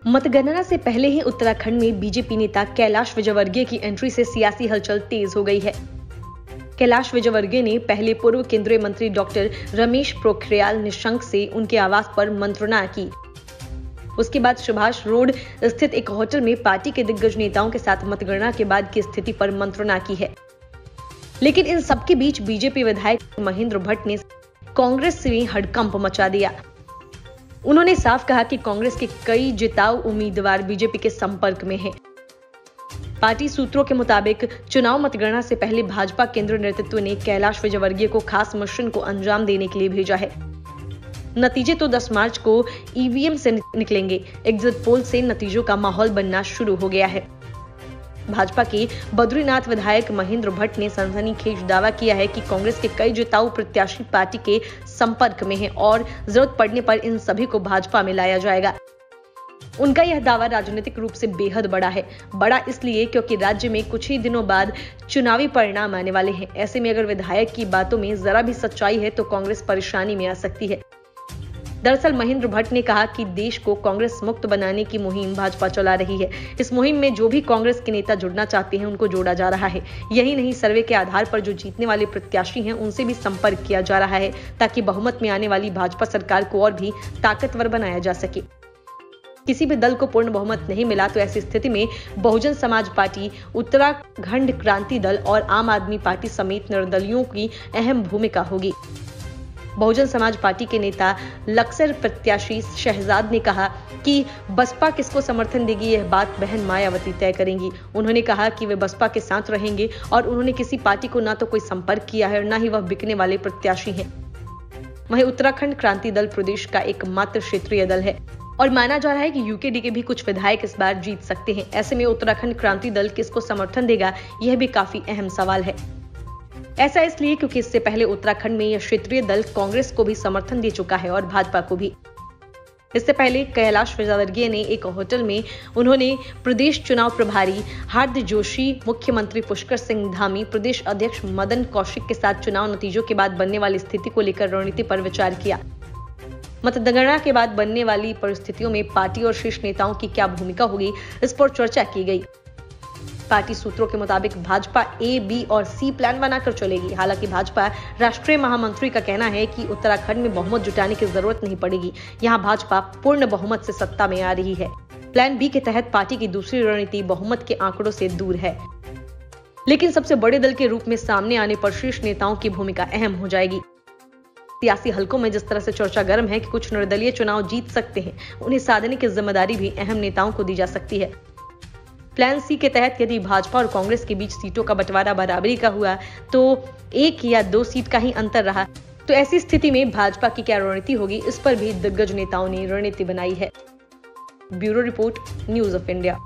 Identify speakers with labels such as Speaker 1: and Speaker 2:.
Speaker 1: मतगणना से पहले ही उत्तराखंड में बीजेपी नेता कैलाश विजयवर्गीय की एंट्री से सियासी हलचल तेज हो गई है। कैलाश विजयवर्गीय ने पहले पूर्व केंद्रीय मंत्री डॉक्टर रमेश पोखरियाल निशंक से उनके आवास पर मंत्रणा की। उसके बाद सुभाष रोड स्थित एक होटल में पार्टी के दिग्गज नेताओं के साथ मतगणना के बाद की स्थिति पर मंत्रणा की है। लेकिन इन सबके बीच बीजेपी विधायक महेंद्र भट्ट ने कांग्रेस से हड़कंप मचा दिया। उन्होंने साफ कहा कि कांग्रेस के कई जिताऊ उम्मीदवार बीजेपी के संपर्क में हैं। पार्टी सूत्रों के मुताबिक चुनाव मतगणना से पहले भाजपा केंद्रीय नेतृत्व ने कैलाश विजयवर्गीय को खास मिशन को अंजाम देने के लिए भेजा है। नतीजे तो 10 मार्च को ईवीएम से निकलेंगे। एग्जिट पोल से नतीजों का माहौल बनना शुरू हो गया है। भाजपा के बद्रीनाथ विधायक महेंद्र भट्ट ने सनसनीखेज दावा किया है कि कांग्रेस के कई जिताऊ प्रत्याशी पार्टी के संपर्क में हैं और जरूरत पड़ने पर इन सभी को भाजपा में लाया जाएगा। उनका यह दावा राजनीतिक रूप से बेहद बड़ा है। बड़ा इसलिए क्योंकि राज्य में कुछ ही दिनों बाद चुनावी परिणाम आने वाले हैं। ऐसे में अगर विधायक की बातों में जरा भी सच्चाई है तो कांग्रेस परेशानी में आ सकती है। दरअसल महेंद्र भट्ट ने कहा कि देश को कांग्रेस मुक्त बनाने की मुहिम भाजपा चला रही है। इस मुहिम में जो भी कांग्रेस के नेता जुड़ना चाहते हैं उनको जोड़ा जा रहा है। यही नहीं, सर्वे के आधार पर जो जीतने वाले प्रत्याशी हैं उनसे भी संपर्क किया जा रहा है ताकि बहुमत में आने वाली भाजपा सरकार को और भी ताकतवर बनाया जा सके। किसी भी दल को पूर्ण बहुमत नहीं मिला तो ऐसी स्थिति में बहुजन समाज पार्टी, उत्तराखंड क्रांति दल और आम आदमी पार्टी समेत निर्दलियों की अहम भूमिका होगी। बहुजन समाज पार्टी के नेता लक्सर प्रत्याशी शहजाद ने कहा कि बसपा किसको समर्थन देगी यह बात बहन मायावती तय करेंगी। उन्होंने कहा कि वे बसपा के साथ रहेंगे और उन्होंने किसी पार्टी को ना तो कोई संपर्क किया है और ना ही वह बिकने वाले प्रत्याशी हैं। वहीं उत्तराखंड क्रांति दल प्रदेश का एकमात्र क्षेत्रीय दल है और माना जा रहा है कि यूकेडी के भी कुछ विधायक इस बार जीत सकते हैं। ऐसे में उत्तराखंड क्रांति दल किसको समर्थन देगा यह भी काफी अहम सवाल है। ऐसा इसलिए क्योंकि इससे पहले उत्तराखंड में यह क्षेत्रीय दल कांग्रेस को भी समर्थन दे चुका है और भाजपा को भी। इससे पहले कैलाश विजयवर्गीय ने एक होटल में उन्होंने प्रदेश चुनाव प्रभारी हार्दिक जोशी, मुख्यमंत्री पुष्कर सिंह धामी, प्रदेश अध्यक्ष मदन कौशिक के साथ चुनाव नतीजों के बाद बनने वाली स्थिति को लेकर रणनीति पर विचार किया। मतगणना के बाद बनने वाली परिस्थितियों में पार्टी और शीर्ष नेताओं की क्या भूमिका होगी, इस पर चर्चा की गई। पार्टी सूत्रों के मुताबिक भाजपा ए, बी और सी प्लान बनाकर चलेगी। हालांकि भाजपा राष्ट्रीय महामंत्री का कहना है कि उत्तराखंड में बहुमत जुटाने की जरूरत नहीं पड़ेगी। यहां भाजपा पूर्ण बहुमत से सत्ता में आ रही है। प्लान बी के तहत पार्टी की दूसरी रणनीति बहुमत के आंकड़ों से दूर है, लेकिन सबसे बड़े दल के रूप में सामने आने पर शीर्ष नेताओं की भूमिका अहम हो जाएगी। सियासी हलकों में जिस तरह से चर्चा गर्म है कि कुछ निर्दलीय चुनाव जीत सकते हैं, उन्हें साधने की जिम्मेदारी भी अहम नेताओं को दी जा सकती है। प्लान सी के तहत यदि भाजपा और कांग्रेस के बीच सीटों का बंटवारा बराबरी का हुआ तो 1 या 2 सीट का ही अंतर रहा तो ऐसी स्थिति में भाजपा की क्या रणनीति होगी, इस पर भी दिग्गज नेताओं ने रणनीति बनाई है। Bureau report, news of India.